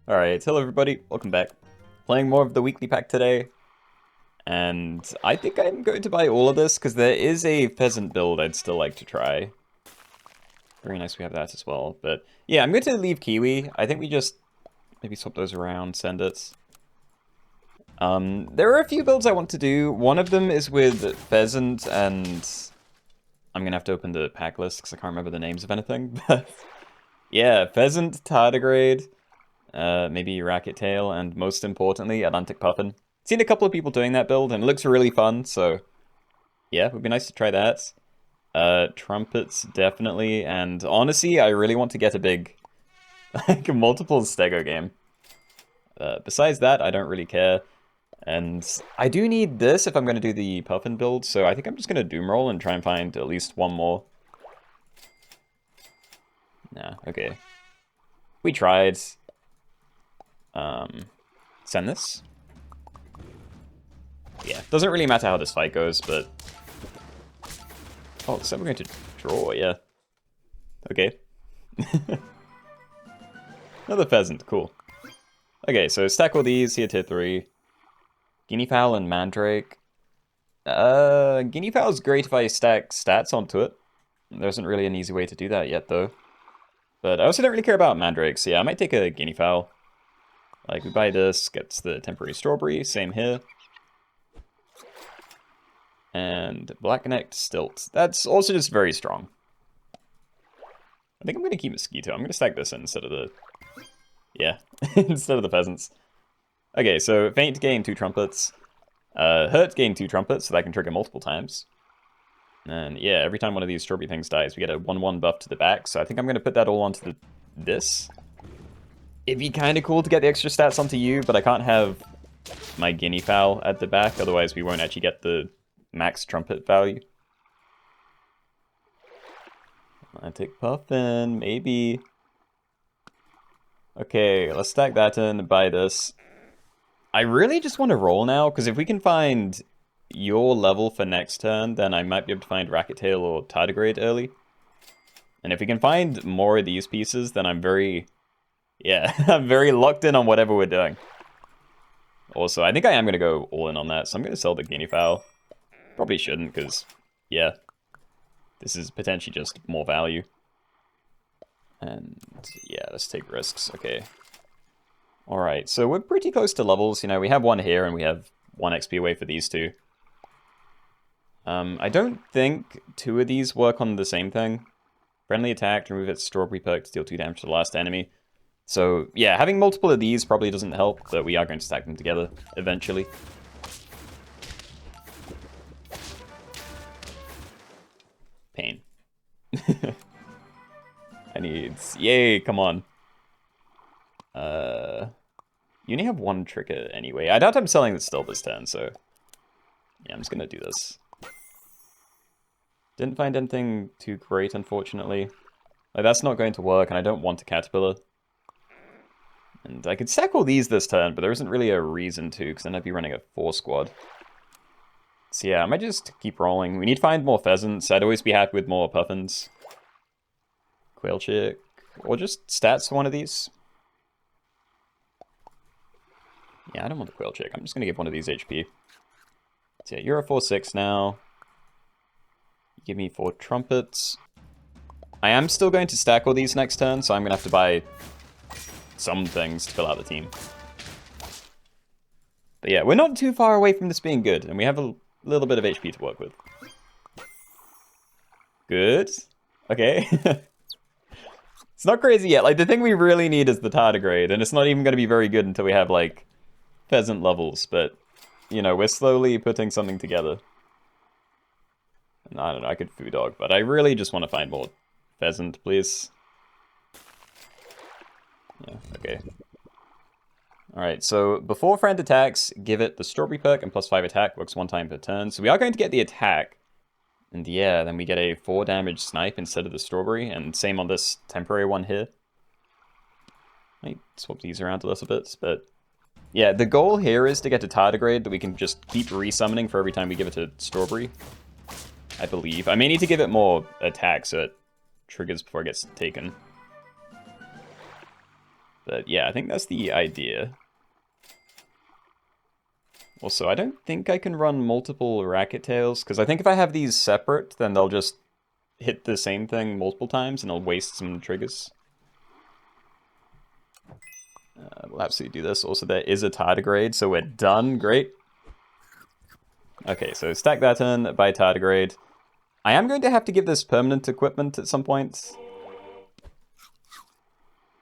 Alright, hello everybody, welcome back. Playing more of the weekly pack today. And I think I'm going to buy all of this, because there is a pheasant build I'd still like to try. Very nice we have that as well. But yeah, I'm going to leave Kiwi. I think we just maybe swap those around, send it. There are a few builds I want to do. One of them is with pheasant, and I'm going to have to open the pack list, because I can't remember the names of anything. But yeah, pheasant, tardigrade. Maybe Racket Tail, and most importantly, Atlantic Puffin. Seen a couple of people doing that build, and it looks really fun, so yeah, it would be nice to try that. Trumpets, definitely, and honestly, I really want to get a big, like, multiple Stego game. Besides that, I don't really care. And I do need this if I'm going to do the Puffin build, so I think I'm just going to Doom Roll and try and find at least one more. Nah, okay. We tried. Send this. Yeah, doesn't really matter how this fight goes, but... Oh, so we're going to draw, yeah. Okay. Another pheasant, cool. Okay, so stack all these, here tier 3. Guinea Fowl and Mandrake. Guinea Fowl's great if I stack stats onto it. There isn't really an easy way to do that yet, though. But I also don't really care about Mandrake, so yeah, I might take a Guinea Fowl. Like, we buy this, gets the temporary strawberry, same here. And black-necked stilt. That's also just very strong. I think I'm going to keep Mosquito. I'm going to stack this in instead of the... Yeah, instead of the pheasants. Okay, so Faint gain 2 trumpets. Hurt gain 2 trumpets, so that can trigger multiple times. And yeah, every time one of these strawberry things dies, we get a 1/1 buff to the back, so I think I'm going to put that all onto this. It'd be kind of cool to get the extra stats onto you, but I can't have my Guinea Fowl at the back, otherwise we won't actually get the max trumpet value. Atlantic Puffin, maybe. Okay, let's stack that in and buy this. I really just want to roll now, because if we can find your level for next turn, then I might be able to find Racket Tail or Tardigrade early. And if we can find more of these pieces, then I'm very... Yeah, I'm very locked in on whatever we're doing. Also, I think I am going to go all in on that, so I'm going to sell the Guinea Fowl. Probably shouldn't, because, yeah, this is potentially just more value. And, yeah, let's take risks. Okay. Alright, so we're pretty close to levels. You know, we have one here, and we have 1 XP away for these two. I don't think 2 of these work on the same thing. Friendly attack, remove its strawberry perk to deal 2 damage to the last enemy. So, yeah, having multiple of these probably doesn't help, but we are going to stack them together eventually. Pain. I need... Yay, come on. You only have 1 trigger anyway. I doubt I'm selling this still this turn, so... Yeah, I'm just gonna do this. Didn't find anything too great, unfortunately. Like, that's not going to work, and I don't want a Caterpillar. And I could stack all these this turn, but there isn't really a reason to, because then I'd be running a 4 squad. So yeah, I might just keep rolling. We need to find more pheasants. I'd always be happy with more puffins. Quail chick. Or just stats for one of these. Yeah, I don't want the quail chick. I'm just going to give one of these HP. So yeah, you're a 4/6 now. Give me 4 trumpets. I am still going to stack all these next turn, so I'm going to have to buy some things to fill out the team. But yeah, we're not too far away from this being good, and we have a little bit of HP to work with. Good. Okay. It's not crazy yet. Like, the thing we really need is the tardigrade, and it's not even going to be very good until we have, like, pheasant levels, but, you know, we're slowly putting something together. And I don't know, I could food dog, but I really just want to find more pheasant, please. Yeah, okay. Alright, so before friend attacks, give it the strawberry perk and +5 attack, works 1 time per turn. So we are going to get the attack. And yeah, then we get a 4 damage snipe instead of the strawberry, and same on this temporary one here. Might swap these around a little bit, but yeah, the goal here is to get a tardigrade that we can just keep resummoning for every time we give it a strawberry, I believe. I may need to give it more attack so it triggers before it gets taken. But yeah, I think that's the idea. Also, I don't think I can run multiple racket tails, because I think if I have these separate, then they'll just hit the same thing multiple times, and I'll waste some triggers. We'll absolutely do this. Also, there is a tardigrade, so we're done. Great. Okay, so stack that in, buy tardigrade. I am going to have to give this permanent equipment at some point.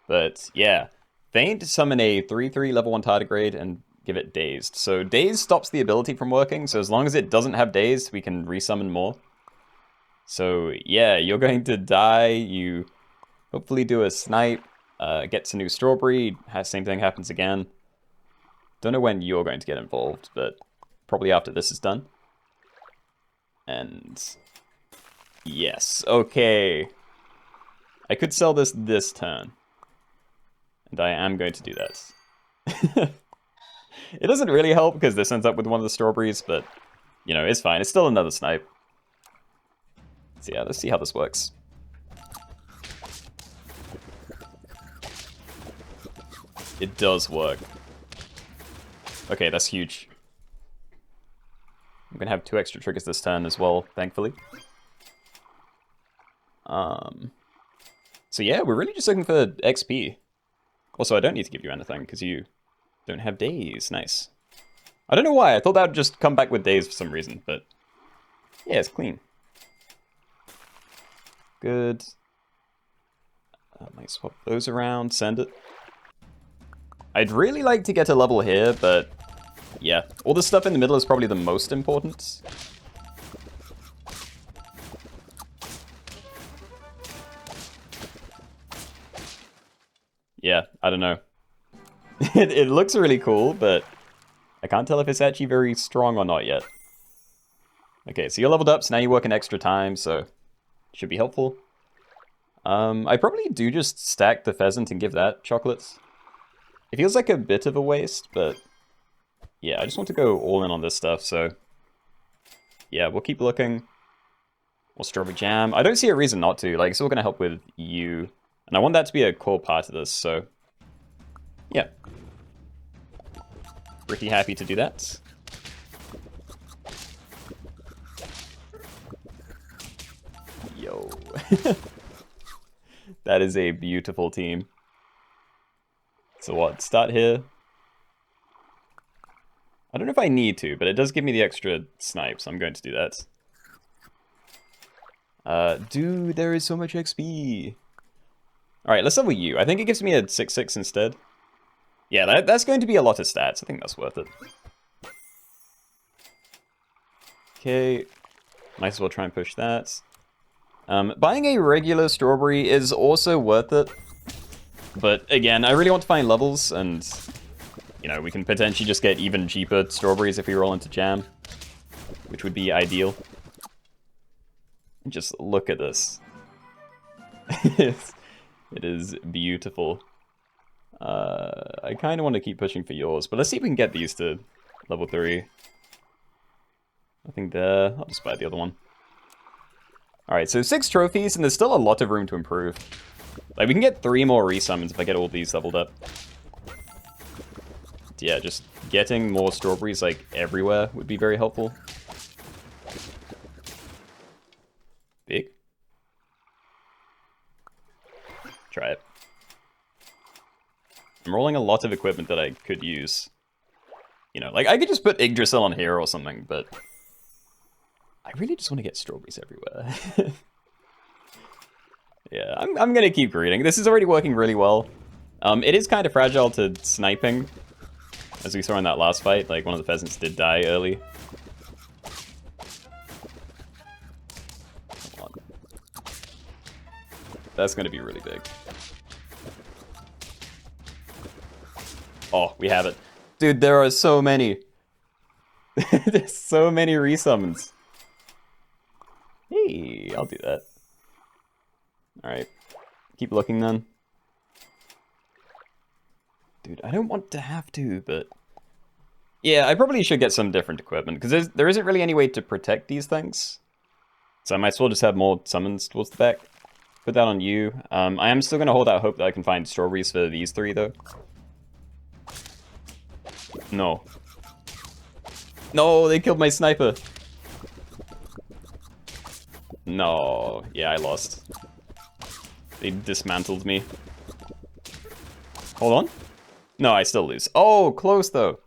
But yeah, Feint, summon a 3/3 level 1 tardigrade and give it Dazed. So Dazed stops the ability from working, so as long as it doesn't have Dazed, we can resummon more. So yeah, you're going to die, you hopefully do a snipe, gets a new strawberry, same thing happens again. Don't know when you're going to get involved, but probably after this is done. And yes, okay. I could sell this turn. And I am going to do that. It doesn't really help because this ends up with one of the strawberries, but, you know, it's fine. It's still another snipe. So yeah, let's see how this works. It does work. Okay, that's huge. I'm going to have 2 extra triggers this turn as well, thankfully. So yeah, we're really just looking for XP. Also, I don't need to give you anything, because you don't have days. Nice. I don't know why, I thought that would just come back with days for some reason, but... yeah, it's clean. Good. I might swap those around, send it. I'd really like to get a level here, but... yeah, all the stuff in the middle is probably the most important. Yeah, I don't know. It looks really cool, but I can't tell if it's actually very strong or not yet. Okay, so you're leveled up, so now you work an extra time, so should be helpful. I probably do just stack the pheasant and give that chocolates. It feels like a bit of a waste, but yeah, I just want to go all in on this stuff, so yeah, we'll keep looking. Or strawberry jam. I don't see a reason not to. Like, it's all going to help with you. And I want that to be a core part of this, so yeah. Pretty happy to do that. Yo. That is a beautiful team. So what, start here? I don't know if I need to, but it does give me the extra snipe, so I'm going to do that. Dude, there is so much XP. Alright, let's level you. I think it gives me a 6/6 instead. Yeah, that's going to be a lot of stats. I think that's worth it. Okay. Might as well try and push that. Buying a regular strawberry is also worth it. But again, I really want to find levels, and you know, we can potentially just get even cheaper strawberries if we roll into jam, which would be ideal. Just look at this. It is beautiful. I kind of want to keep pushing for yours, but let's see if we can get these to level 3. Nothing there. I'll just buy the other one. Alright, so 6 trophies, and there's still a lot of room to improve. Like, we can get 3 more resummons if I get all these leveled up. Yeah, just getting more strawberries, like, everywhere would be very helpful. Big. Try it. I'm rolling a lot of equipment that I could use. You know, like, I could just put Yggdrasil on here or something, but I really just want to get strawberries everywhere. Yeah, I'm gonna keep greeting. This is already working really well. It is kind of fragile to sniping, as we saw in that last fight. Like, one of the pheasants did die early. Come on. That's gonna be really big. Oh, we have it. Dude, there are so many. There's so many resummons. Hey, I'll do that. Alright. Keep looking then. Dude, I don't want to have to, but... yeah, I probably should get some different equipment, because there isn't really any way to protect these things. So I might as well just have more summons towards the back. Put that on you. I am still going to hold out hope that I can find strawberries for these three, though. No. No, they killed my sniper. No. Yeah, I lost. They dismantled me. Hold on. No, I still lose. Oh, close, though.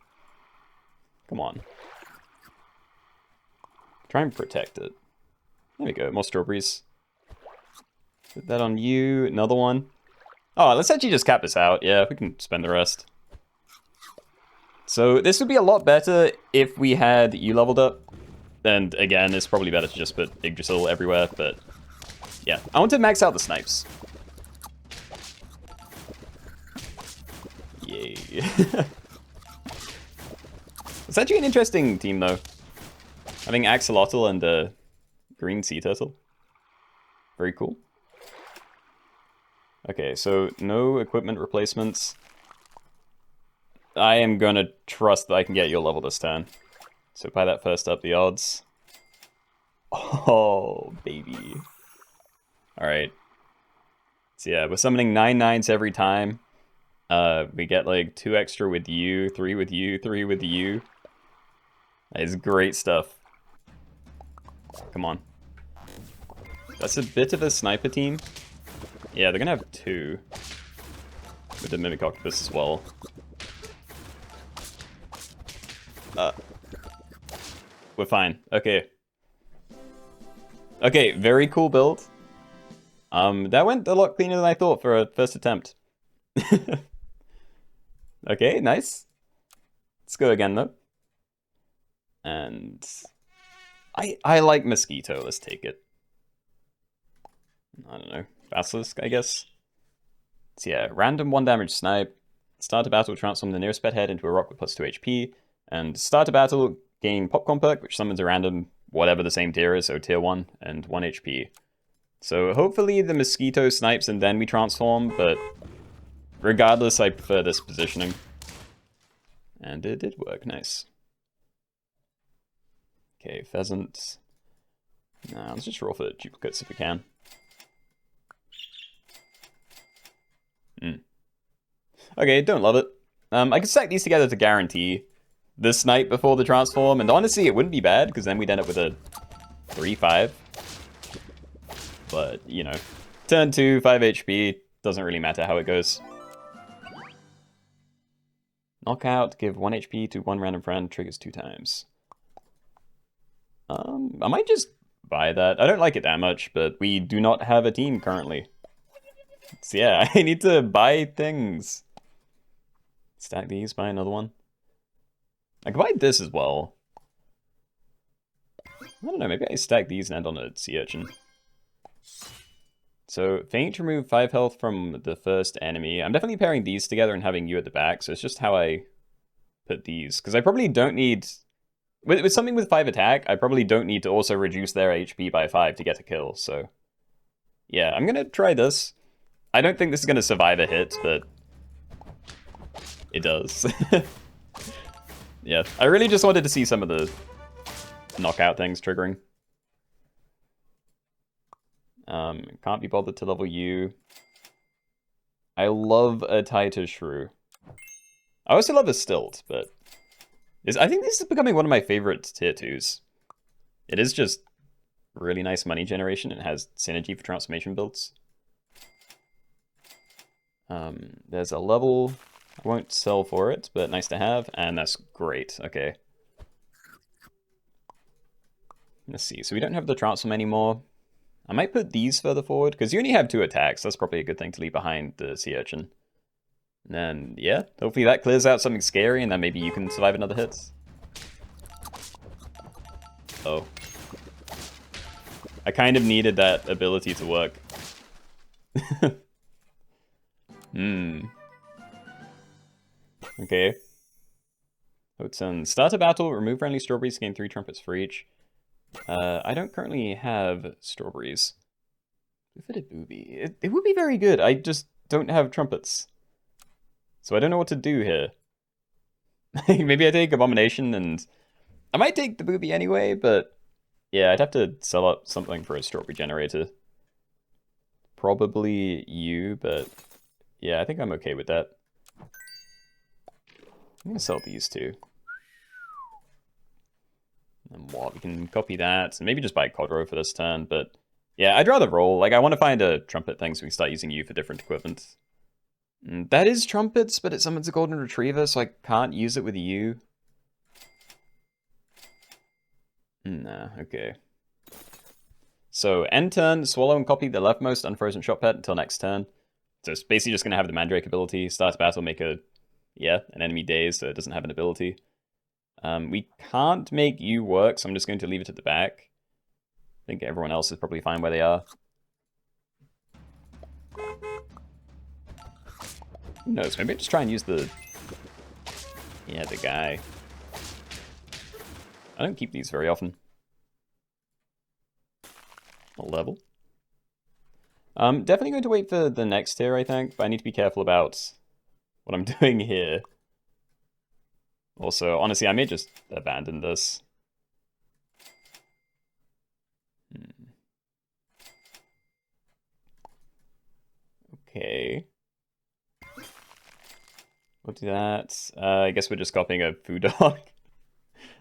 Come on. Try and protect it. There we go. More strawberries. Put that on you. Another one. Oh, let's actually just cap this out. Yeah, we can spend the rest. So this would be a lot better if we had you leveled up. And again, it's probably better to just put Yggdrasil everywhere, but yeah. I want to max out the snipes. Yay. It's actually an interesting team, though. Having Axolotl and a green sea turtle. Very cool. Okay, so no equipment replacements. I am gonna trust that I can get your level this turn. So buy that first up the odds. Oh, baby. Alright. So yeah, we're summoning 9/9s every time. We get like 2 extra with you, 3 with you, 3 with you. That is great stuff. Come on. That's a bit of a sniper team. Yeah, they're gonna have 2. With the Mimic Octopus as well. We're fine. Okay. Okay, very cool build. That went a lot cleaner than I thought for a first attempt. Okay, nice. Let's go again, though. And I like Mosquito. Let's take it. I don't know. Basilisk, I guess. So yeah, random 1 damage snipe. Start a battle, transform the nearest pet head into a rock with +2 HP. And start a battle, gain Popcorn perk, which summons a random whatever the same tier is, so tier 1 and 1 HP. So hopefully the Mosquito snipes and then we transform, but regardless, I prefer this positioning. And it did work, nice. Okay, Pheasant. Nah, let's just roll for duplicates if we can. Okay, don't love it. I could stack these together to guarantee the snipe before the transform, and honestly, it wouldn't be bad, because then we'd end up with a 3-5. But, you know, turn 2, 5 HP, doesn't really matter how it goes. Knockout, give 1 HP to 1 random friend, triggers 2 times. I might just buy that. I don't like it that much, but we do not have a team currently. So yeah, I need to buy things. Stack these, buy another one. I could buy this as well. I don't know, maybe I stack these and end on a sea urchin. So, Faint, remove 5 health from the first enemy. I'm definitely pairing these together and having you at the back, so it's just how I put these. Because I probably don't need... With something with 5 attack, I probably don't need to also reduce their HP by 5 to get a kill, so... Yeah, I'm gonna try this. I don't think this is gonna survive a hit, but... It does. Yeah, I really just wanted to see some of the knockout things triggering. Can't be bothered to level you. I love a tighter shrew. I also love a stilt, but I think this is becoming one of my favorite tier 2s. It is just really nice money generation and has synergy for transformation builds. There's a level. I won't sell for it, but nice to have, and that's great. Okay. Let's see. So we don't have the transform anymore. I might put these further forward, because you only have 2 attacks. That's probably a good thing to leave behind the sea urchin. And then, yeah, hopefully that clears out something scary, and then maybe you can survive another hit. Oh. I kind of needed that ability to work. Okay. Hotsun. Start a battle, remove friendly strawberries, gain 3 trumpets for each. I don't currently have strawberries. Blue-footed booby. It would be very good. I just don't have trumpets. So I don't know what to do here. Maybe I take Abomination and... I might take the booby anyway, but... Yeah, I'd have to sell up something for a strawberry generator. probably you, but yeah, I think I'm okay with that. I'm gonna sell these two. And what, we can copy that, and maybe just buy Codro for this turn, but yeah, I'd rather roll. Like, I want to find a trumpet thing so we can start using you for different equipment. And that is trumpets, but it summons a golden retriever, so I can't use it with you. Nah, okay. So, end turn, swallow and copy the leftmost unfrozen shot pet until next turn. So it's basically just going to have the Mandrake ability. Start a battle, make an enemy daze, so it doesn't have an ability. We can't make you work, so I'm just going to leave it at the back. I think everyone else is probably fine where they are. Who knows? Maybe I just try and use the guy. I don't keep these very often. A level. Definitely going to wait for the next tier, I think, but I need to be careful about what I'm doing here. Also, honestly, I may just abandon this. Okay. We'll do that. I guess we're just copying a food dog.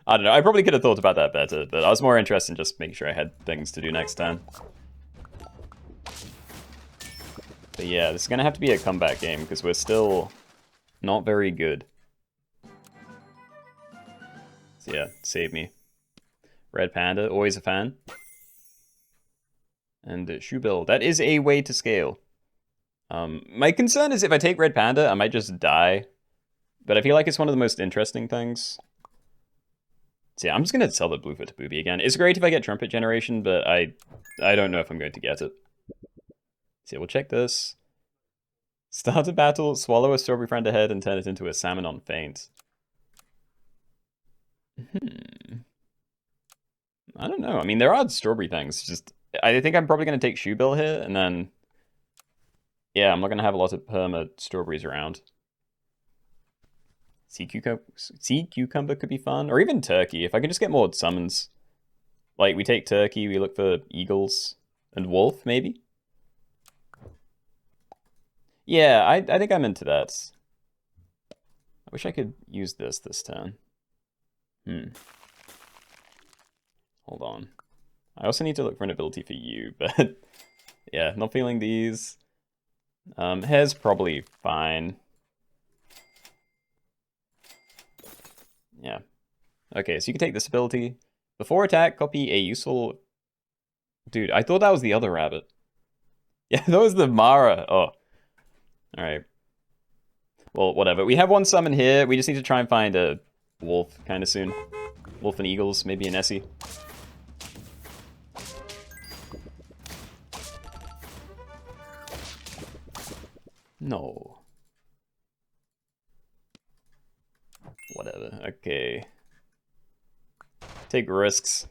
I don't know, I probably could have thought about that better, but I was more interested in just making sure I had things to do next time. But yeah, this is going to have to be a comeback game, because we're still not very good. So yeah, save me. Red Panda, always a fan. And Shubil, that is a way to scale. My concern is if I take Red Panda, I might just die. But I feel like it's one of the most interesting things. So yeah, I'm just going to sell the Bluefoot to Booby again. It's great if I get Trumpet Generation, but I don't know if I'm going to get it. So yeah, we'll check this. Start a battle, swallow a Strawberry Friend ahead, and turn it into a Salmon on Feint. I don't know. I mean, there are Strawberry things. Just I think I'm probably going to take Shoebill here, and then... yeah, I'm not going to have a lot of perma Strawberries around. Sea Cucumber could be fun. Or even Turkey, if I could just get more summons. Like, we take Turkey, we look for Eagles, and Wolf, maybe? Yeah, I think I'm into that. I wish I could use this turn. Hold on. I also need to look for an ability for you, but... yeah, not feeling these. Hair's probably fine. Yeah. Okay, so you can take this ability. Before attack, copy a useful... dude, I thought that was the other rabbit. Yeah, that was the Mara. Oh. Alright. Well, whatever. We have one summon here. We just need to try and find a wolf kind of soon. Wolf and Eagles, maybe an Essie. No. Whatever. Okay. Take risks.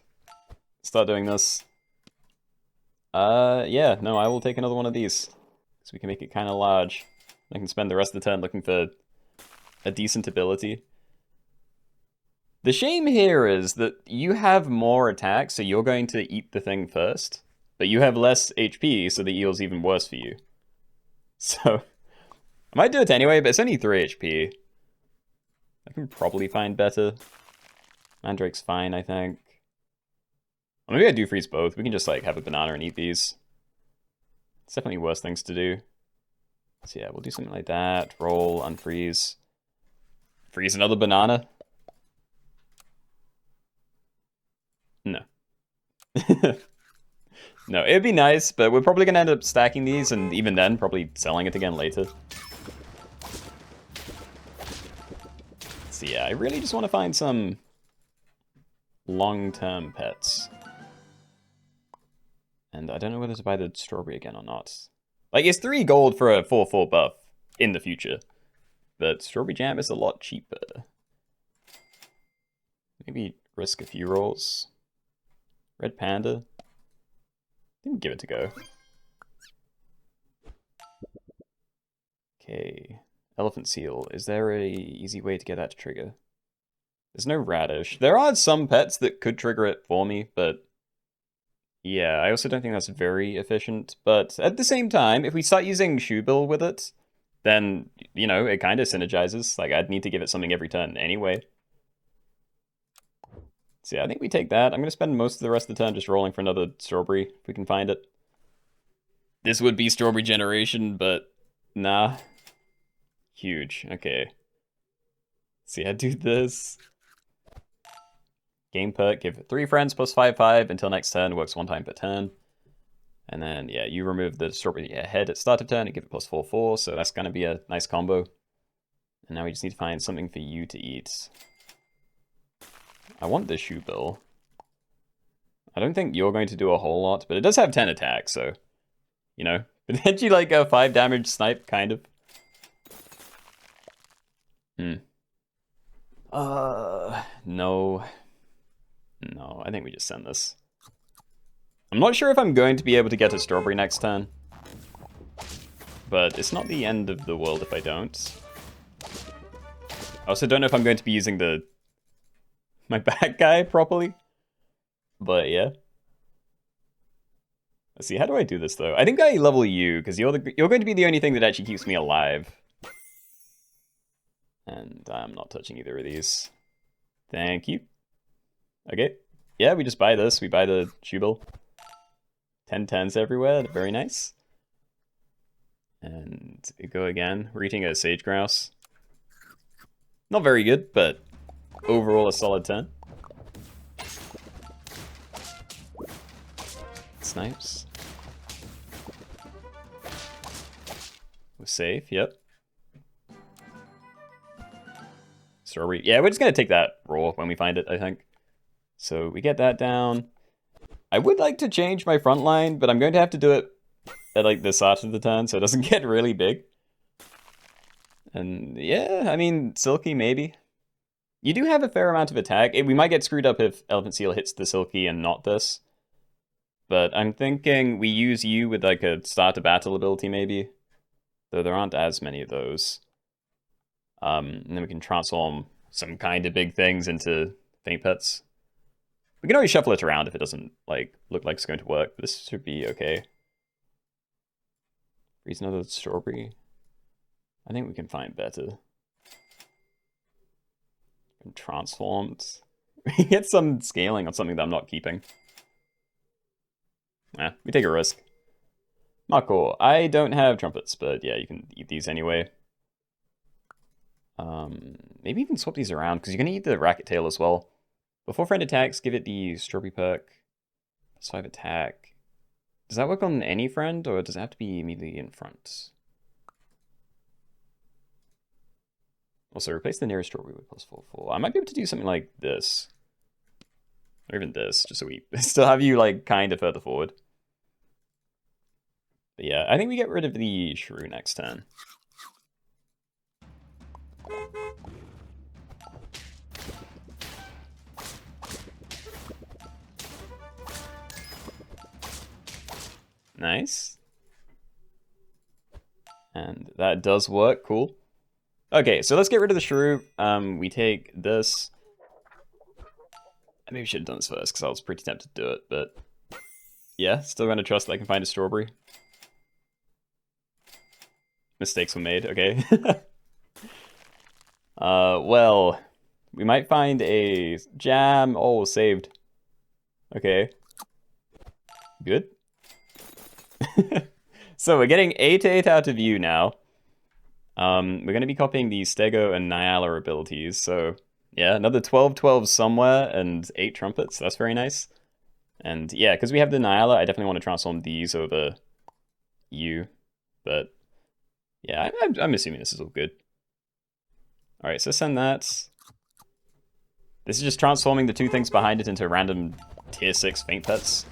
Start doing this. Yeah, no, I will take another one of these. So we can make it kind of large. I can spend the rest of the turn looking for a decent ability. The shame here is that you have more attack, so you're going to eat the thing first. But you have less HP, so the eel's even worse for you. So, I might do it anyway, but it's only 3 HP. I can probably find better. Mandrake's fine, I think. Or maybe I do freeze both. We can just, like, have a banana and eat these. It's definitely worse things to do. So yeah, we'll do something like that. Roll, unfreeze. Freeze another banana? No. No, it'd be nice, but we're probably going to end up stacking these, and even then, probably selling it again later. So yeah, I really just want to find some long-term pets. And I don't know whether to buy the strawberry again or not. Like, it's 3 gold for a 4/4 buff in the future. But strawberry jam is a lot cheaper. Maybe risk a few rolls. Red panda. Didn't give it to go. Okay. Elephant seal. Is there a easy way to get that to trigger? There's no radish. There are some pets that could trigger it for me, but... Yeah, I also don't think that's very efficient. But at the same time, if we start using Shoebill with it, then, you know, it kind of synergizes. Like, I'd need to give it something every turn anyway. So yeah, I think we take that. I'm going to spend most of the rest of the turn just rolling for another strawberry, if we can find it. This would be strawberry generation, but nah. Huge. Okay. See, I do this. Game perk, give 3 friends plus 5/5 until next turn, works 1 time per turn. And then, yeah, you remove the strawberry head at start of turn and give it plus 4/4, so that's going to be a nice combo. And now we just need to find something for you to eat. I want the shoe bill. I don't think you're going to do a whole lot, but it does have 10 attack, so, you know, potentially like a 5 damage snipe, kind of. No. No, I think we just send this. I'm not sure if I'm going to be able to get a strawberry next turn. But it's not the end of the world if I don't. I also don't know if I'm going to be using my back guy properly. But yeah. Let's see, how do I do this though? I think I level you, because you're going to be the only thing that actually keeps me alive. And I'm not touching either of these. Thank you. Okay. Yeah, we just buy this. We buy the Jubal. 10 10s everywhere. Very nice. And go again. We're eating a Sage Grouse. Not very good, but overall a solid 10. Snipes. We're safe, yep. Strawberry. Yeah, we're just going to take that roll when we find it, I think. So we get that down. I would like to change my front line, but I'm going to have to do it at like the start of the turn so it doesn't get really big. And yeah, I mean, Silky maybe. You do have a fair amount of attack. We might get screwed up if Elephant Seal hits the Silky and not this. But I'm thinking we use you with like a start a battle ability maybe. Though there aren't as many of those. And then we can transform some kind of big things into Faint Pets. We can always shuffle it around if it doesn't like look like it's going to work. But this should be okay. Freeze another strawberry. I think we can find better. And transformed. We get some scaling on something that I'm not keeping. We take a risk. Not cool. I don't have trumpets, but yeah, you can eat these anyway. Maybe even swap these around, because you're going to eat the Racket Tail as well. Before friend attacks, give it the Strawberry perk. Plus 5 attack. Does that work on any friend, or does it have to be immediately in front? Also, replace the nearest strawberry with plus 4/4. I might be able to do something like this. Or even this, just so we still have you, like, kind of further forward. But yeah, I think we get rid of the shrew next turn. Nice. And that does work, cool. Okay, so let's get rid of the shrew. We take this. I maybe should have done this first, because I was pretty tempted to do it, but yeah, still going to trust that I can find a strawberry. Mistakes were made, okay. Well, we might find a jam. Oh, saved. Okay. Good. So we're getting 8/8 out of you now. We're going to be copying the Stego and Nyala abilities, so yeah, another 12/12 somewhere and 8 trumpets. That's very nice. And yeah, because we have the Nyala, I definitely want to transform these over you. But yeah, I'm assuming this is all good. All right, so send that. This is just transforming the 2 things behind it into random tier 6 Faint Pets.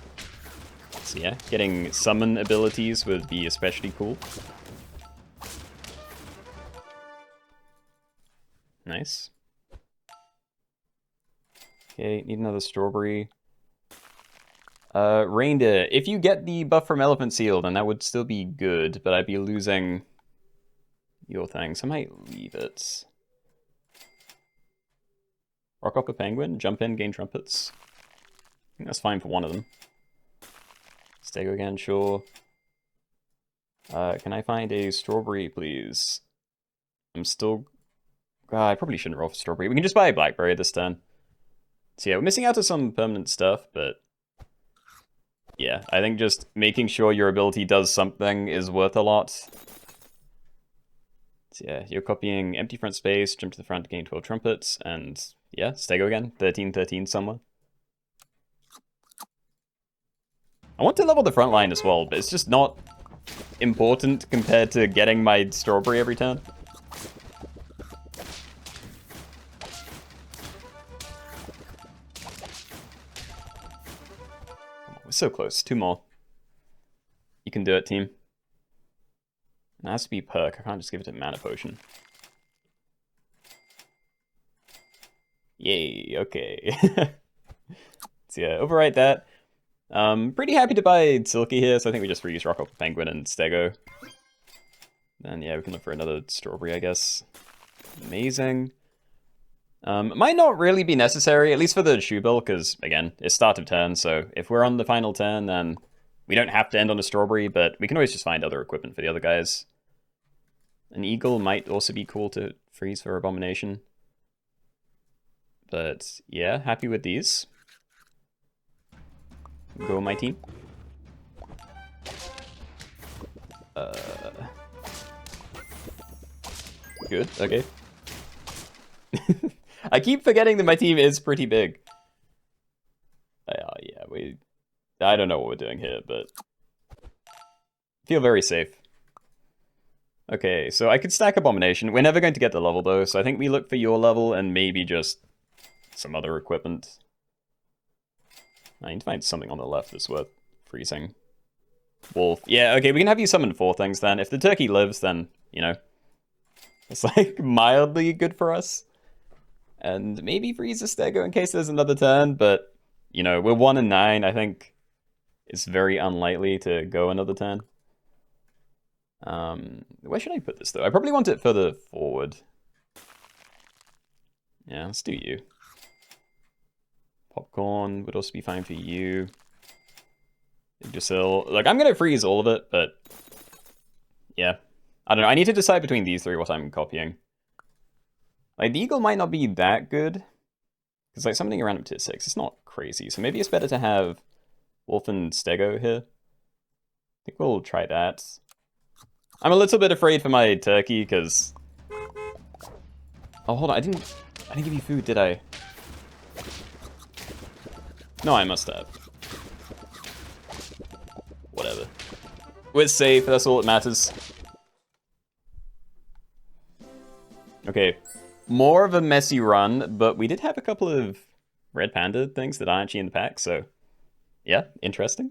So yeah, getting summon abilities would be especially cool. Nice. Okay, need another strawberry. Reindeer. If you get the buff from Elephant Seal, then that would still be good, but I'd be losing your thing, so I might leave it. Rockhopper Penguin, jump in, gain trumpets. I think that's fine for one of them. Stego again, sure. Can I find a strawberry, please? I'm still... I probably shouldn't roll for strawberry. We can just buy a blackberry this turn. So yeah, we're missing out on some permanent stuff, but... yeah, I think just making sure your ability does something is worth a lot. So yeah, you're copying empty front space, jump to the front, gain 12 trumpets, and yeah, Stego again, 13-13 somewhere. I want to level the front line as well, but it's just not important compared to getting my strawberry every turn. We're so close. 2 more. You can do it, team. It has to be perk. I can't just give it a mana potion. Yay, okay. So yeah, overwrite that. Pretty happy to buy Silky here, so I think we just reuse Rock Up Penguin and Stego. Then yeah, we can look for another strawberry, I guess. Amazing. Might not really be necessary, at least for the shoe bill, because again, it's start of turn, so if we're on the final turn, then we don't have to end on a strawberry, but we can always just find other equipment for the other guys. An eagle might also be cool to freeze for Abomination. But yeah, happy with these. Go my team. Good, okay. I keep forgetting that my team is pretty big. Yeah, I don't know what we're doing here, but feel very safe. Okay, so I could stack Abomination. We're never going to get the level though, so I think we look for your level and maybe just some other equipment. I need to find something on the left that's worth freezing. Wolf. Yeah, okay, we can have you summon 4 things then. If the turkey lives, then, you know, it's like mildly good for us. And maybe freeze a Stego in case there's another turn, but, you know, we're 1 and 9. I think it's very unlikely to go another turn. Where should I put this, though? I probably want it further forward. Yeah, let's do you. Popcorn would also be fine for you. Yggdrasil. Like, I'm going to freeze all of it, but... yeah. I don't know. I need to decide between these 3 what I'm copying. Like, the eagle might not be that good. Because, like, something around up to 6, it's not crazy. So maybe it's better to have Wolf and Stego here. I think we'll try that. I'm a little bit afraid for my turkey, because... oh, hold on. I didn't give you food, did I? No, I must have. Whatever. We're safe, that's all that matters. Okay. More of a messy run, but we did have a couple of Red Panda things that aren't actually in the pack, so... yeah, interesting.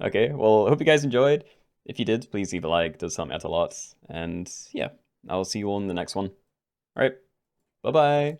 Okay, well, I hope you guys enjoyed. If you did, please leave a like, it does help me out a lot. And yeah, I'll see you all in the next one. Alright, bye-bye.